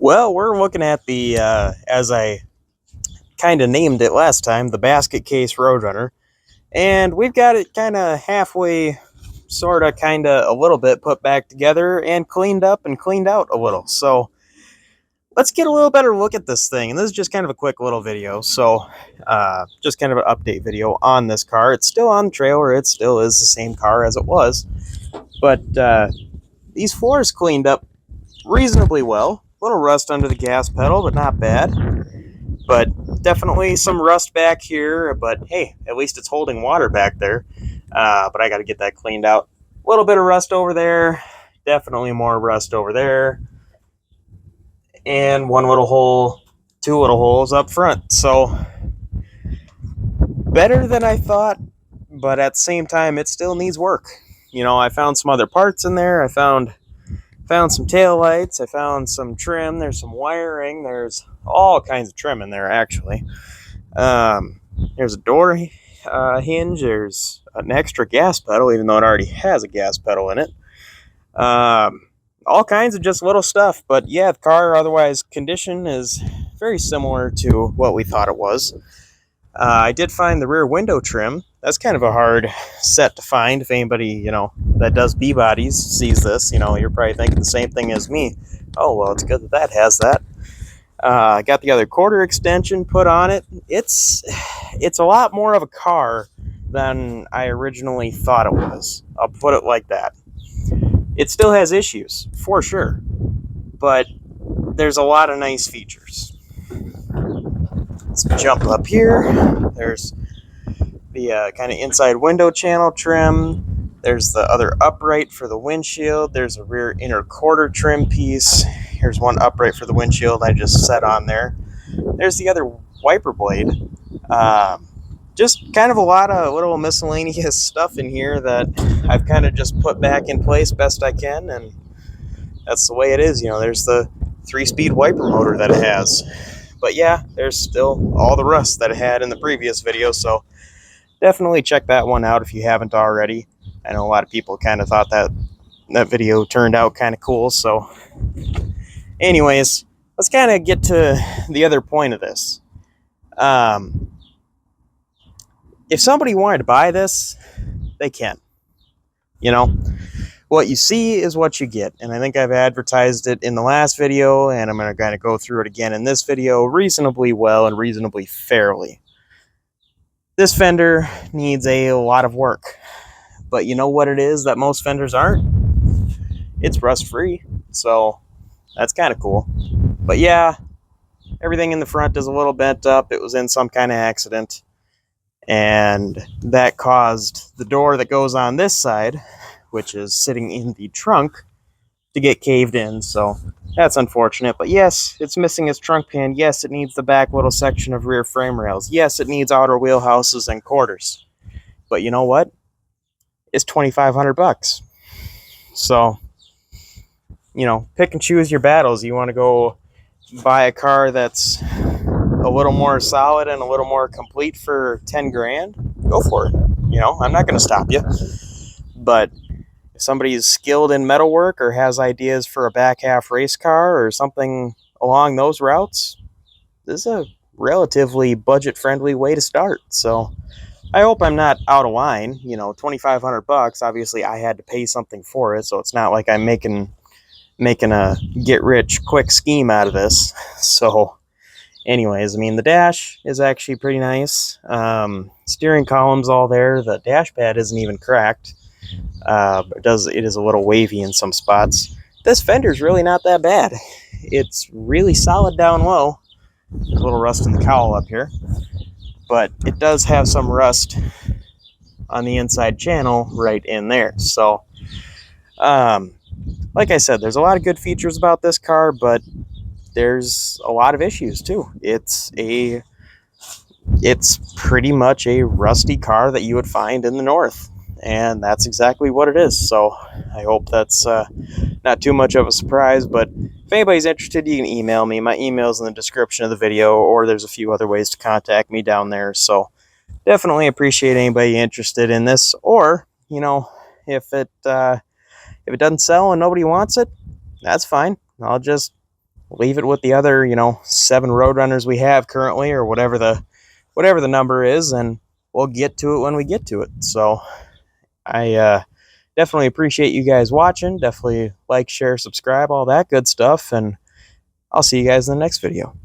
Well, we're looking at the, as I kind of named it last time, the basket case Roadrunner. And we've got it kind of halfway, sort of, kind of, a little bit put back together and cleaned up and cleaned out a little. So let's get a little better look at this thing. And this is just kind of a quick little video. So just kind of an update video on this car. It's still on the trailer. It still is the same car as it was. But these floors cleaned up reasonably well. A little rust under the gas pedal, but not bad. But definitely some rust back here. But hey, at least it's holding water back there. But I got to get that cleaned out. A little bit of rust over there. Definitely more rust over there. And one little hole, two little holes up front. So better than I thought. But at the same time, it still needs work. You know, I found some other parts in there. I found some tail lights. I found some trim. There's some wiring. There's all kinds of trim in there, actually. There's a door hinge. There's an extra gas pedal, even though it already has a gas pedal in it. All kinds of just little stuff. But yeah, the car otherwise condition is very similar to what we thought it was. I did find the rear window trim. That's kind of a hard set to find. If anybody, you know, that does B-bodies sees this, you know, you're probably thinking the same thing as me. Oh, well, it's good that that has that. I got the other quarter extension put on it. It's a lot more of a car than I originally thought it was. I'll put it like that. It still has issues, for sure. But there's a lot of nice features. Let's jump up here. There's the kind of inside window channel trim. There's the other upright for the windshield. There's a rear inner quarter trim piece. Here's one upright for the windshield I just set on there. There's the other wiper blade. Just kind of a lot of little miscellaneous stuff in here that I've kind of just put back in place best I can, and that's the way it is. You know, there's the 3-speed wiper motor that it has. But yeah, there's still all the rust that it had in the previous video, so definitely check that one out if you haven't already. I know a lot of people kind of thought that video turned out kind of cool, so anyways, let's kind of get to the other point of this. If somebody wanted to buy this, they can. You know, what you see is what you get, and I think I've advertised it in the last video, and I'm going to kind of go through it again in this video reasonably well and reasonably fairly. This fender needs a lot of work, but you know what it is that most fenders aren't? It's rust-free, so that's kind of cool. But yeah, everything in the front is a little bent up. It was in some kind of accident, and that caused the door that goes on this side, which is sitting in the trunk, to get caved in, so that's unfortunate. But yes, it's missing its trunk pan. Yes, it needs the back little section of rear frame rails. Yes, it needs outer wheel houses and quarters. But you know what? It's $2,500. So, you know, pick and choose your battles. You want to go buy a car that's a little more solid and a little more complete for 10 grand? Go for it. You know, I'm not going to stop you. But if somebody is skilled in metalwork or has ideas for a back half race car or something along those routes, this is a relatively budget-friendly way to start. So I hope I'm not out of line. You know, $2,500. Obviously, I had to pay something for it, so it's not like I'm making a get-rich-quick scheme out of this. So anyways, I mean, the dash is actually pretty nice. Steering column's all there. The dash pad isn't even cracked. It is a little wavy in some spots. This fender's really not that bad. It's really solid down low. There's a little rust in the cowl up here, but it does have some rust on the inside channel right in there. So, like I said, there's a lot of good features about this car, but there's a lot of issues too. It's pretty much a rusty car that you would find in the north. And that's exactly what it is. So I hope that's not too much of a surprise. But if anybody's interested, you can email me. My email's in the description of the video, or there's a few other ways to contact me down there. So definitely appreciate anybody interested in this. Or, you know, if it doesn't sell and nobody wants it, that's fine. I'll just leave it with the other, 7 Roadrunners we have currently, or whatever the number is, and we'll get to it when we get to it. So I definitely appreciate you guys watching. Definitely like, share, subscribe, all that good stuff, and I'll see you guys in the next video.